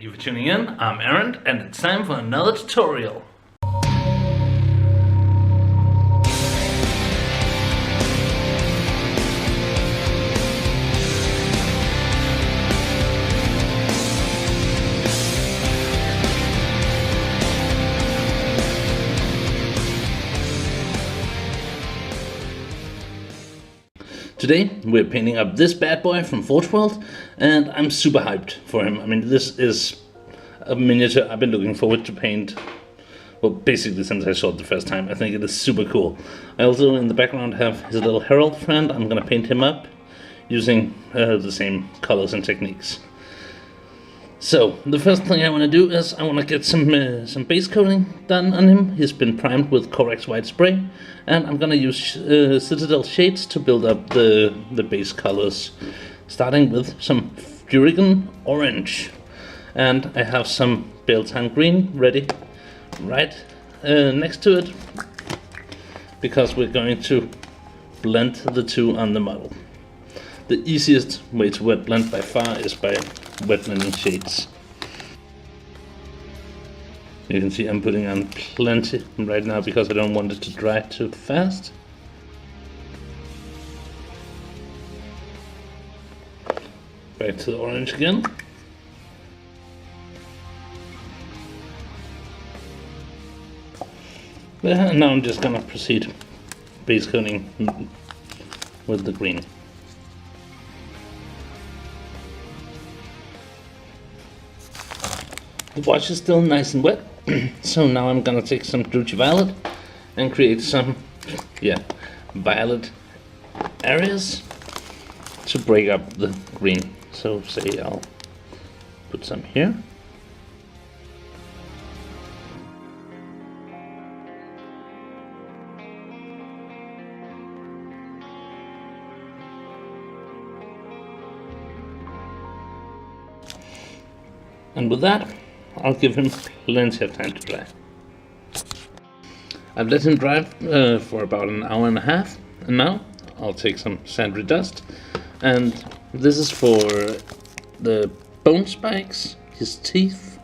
Thank you for tuning in. I'm Aaron, and it's time for another tutorial. Today we're painting up this bad boy from Forge World, and I'm super hyped for him. I mean, this is a miniature I've been looking forward to paint, well, basically since I saw it the first time. I think it is super cool. I also in the background have his little herald friend. I'm gonna paint him up using the same colors and techniques. So the first thing I want to do is I want to get some base coating done on him. He's been primed with Corrosion white spray, and I'm gonna use Citadel shades to build up the base colors, starting with some Furigan orange, and I have some Beltane green ready right next to it, because we're going to blend the two on the model. The easiest way to wet blend by far is by wet blending shades. You can see I'm putting on plenty right now because I don't want it to dry too fast. Back to the orange again. And now I'm just gonna proceed base coating with the green. The wash is still nice and wet, so now I'm gonna take some Druchii Violet and create some, violet areas to break up the green. So say I'll put some here. And with that, I'll give him plenty of time to dry. I've let him dry for about an hour and a half, and now I'll take some sandry dust, and this is for the bone spikes, his teeth,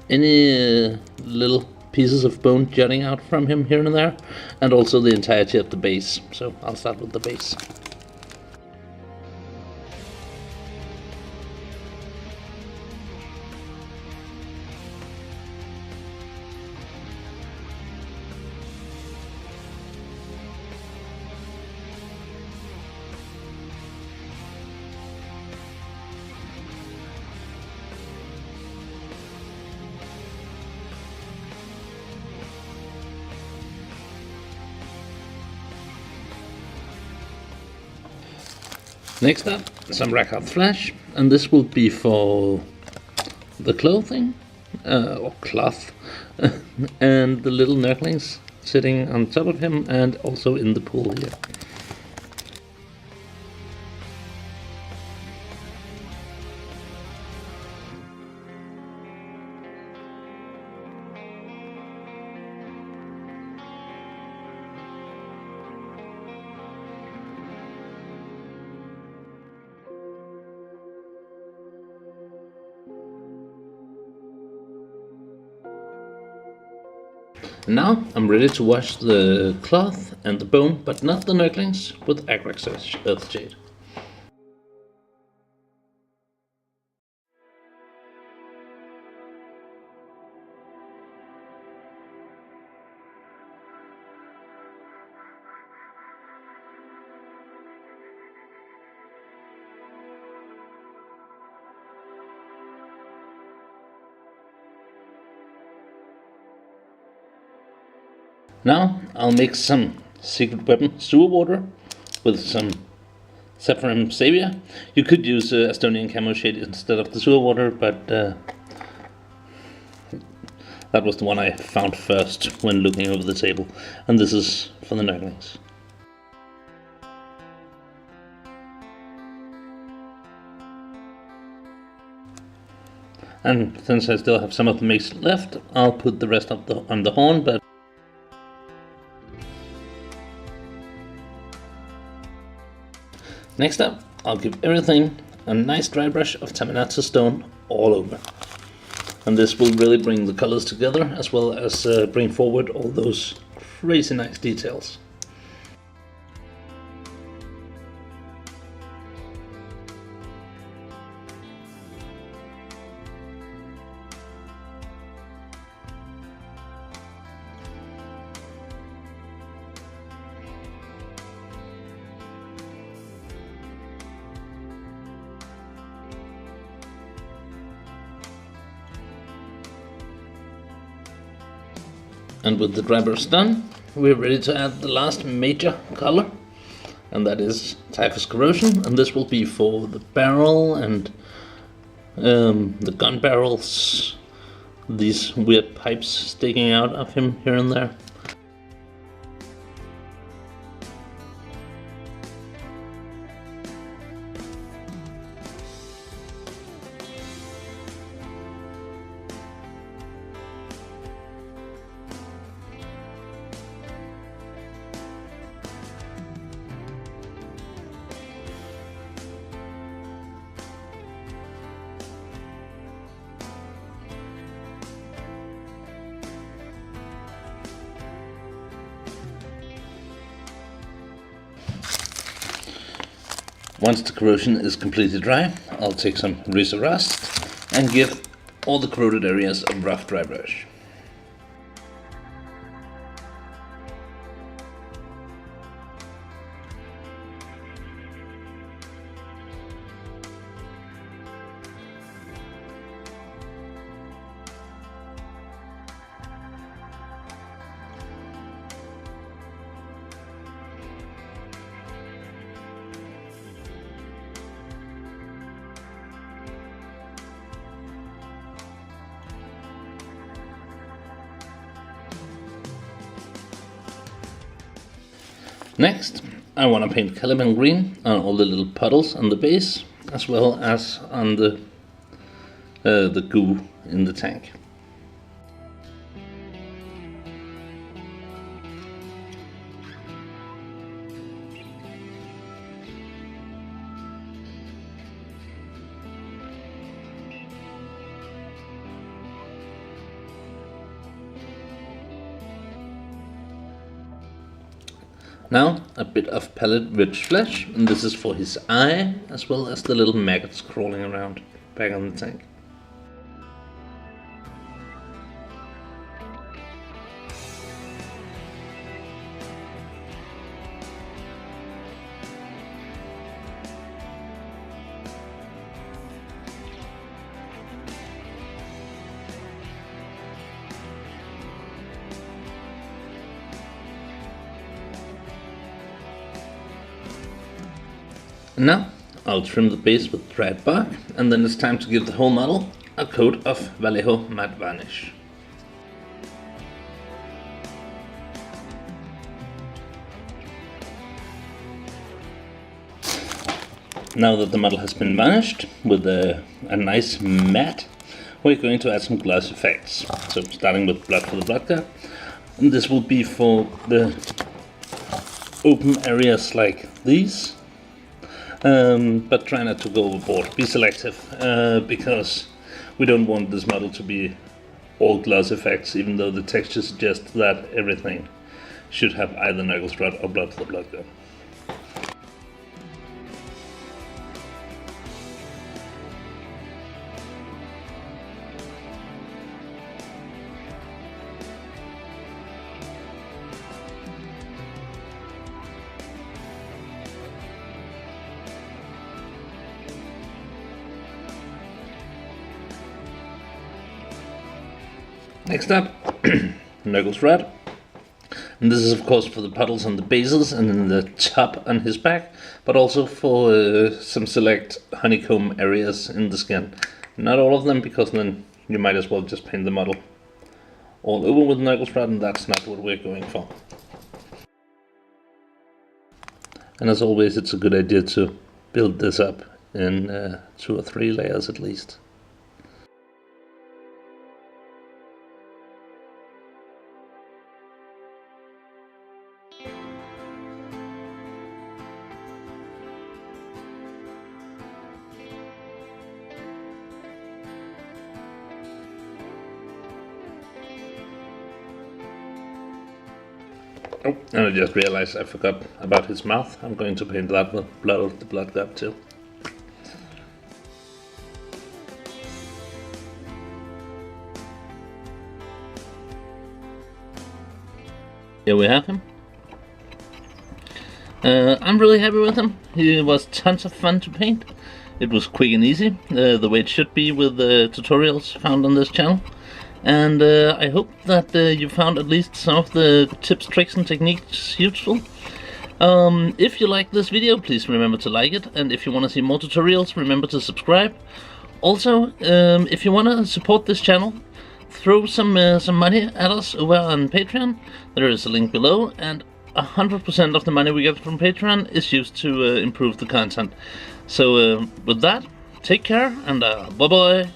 any little pieces of bone jutting out from him here and there, and also the entirety of the base. So I'll start with the base. Next up, some Rackard Flash, and this will be for the clothing, or cloth, and the little nurglings sitting on top of him, and also in the pool here. Now I'm ready to wash the cloth and the bone, but not the nurglings, with Agrax Earthjade. Now I'll mix some secret weapon sewer water with some Saffron Savior. You could use Estonian Camo Shade instead of the sewer water, but that was the one I found first when looking over the table, and this is for the nurglings. And since I still have some of the mix left, I'll put the rest of on the horn, but next up, I'll give everything a nice dry brush of Taminata stone all over. And this will really bring the colors together, as well as bring forward all those crazy nice details. And with the dry brush done, we're ready to add the last major color, and that is Typhus Corrosion, and this will be for the barrel and the gun barrels, these weird pipes sticking out of him here and there. Once the corrosion is completely dry, I'll take some Razor Rust and give all the corroded areas a rough dry brush. Next, I want to paint Caliban green on all the little puddles on the base, as well as on the goo in the tank. Now a bit of pallid rich flesh, and this is for his eye, as well as the little maggots crawling around back on the tank. Now I'll trim the base with dried bark, and then it's time to give the whole model a coat of Vallejo matte varnish. Now that the model has been varnished with a nice matte, we're going to add some gloss effects. So starting with Blood for the Blood God, and this will be for the open areas like these. But try not to go overboard. Be selective, because we don't want this model to be all gloss effects, even though the texture suggests that everything should have either Nurgle Strut or Blood for the Blood God. Next up, Nurgle's Red. And this is of course for the puddles on the bases and in the top on his back, but also for some select honeycomb areas in the skin. Not all of them, because then you might as well just paint the model all over with Nurgle's Red, and that's not what we're going for. And as always, it's a good idea to build this up in 2 or 3 layers at least. Oh, and I just realized I forgot about his mouth. I'm going to paint that with the blood god too. Here we have him. I'm really happy with him. He was tons of fun to paint. It was quick and easy, the way it should be with the tutorials found on this channel. And I hope that you found at least some of the tips, tricks and techniques useful. If you like this video, please remember to like it, and if you want to see more tutorials, remember to subscribe. Also, if you want to support this channel, throw some money at us over on Patreon. There is a link below, and 100% of the money we get from Patreon is used to improve the content. So with that, take care, and bye bye.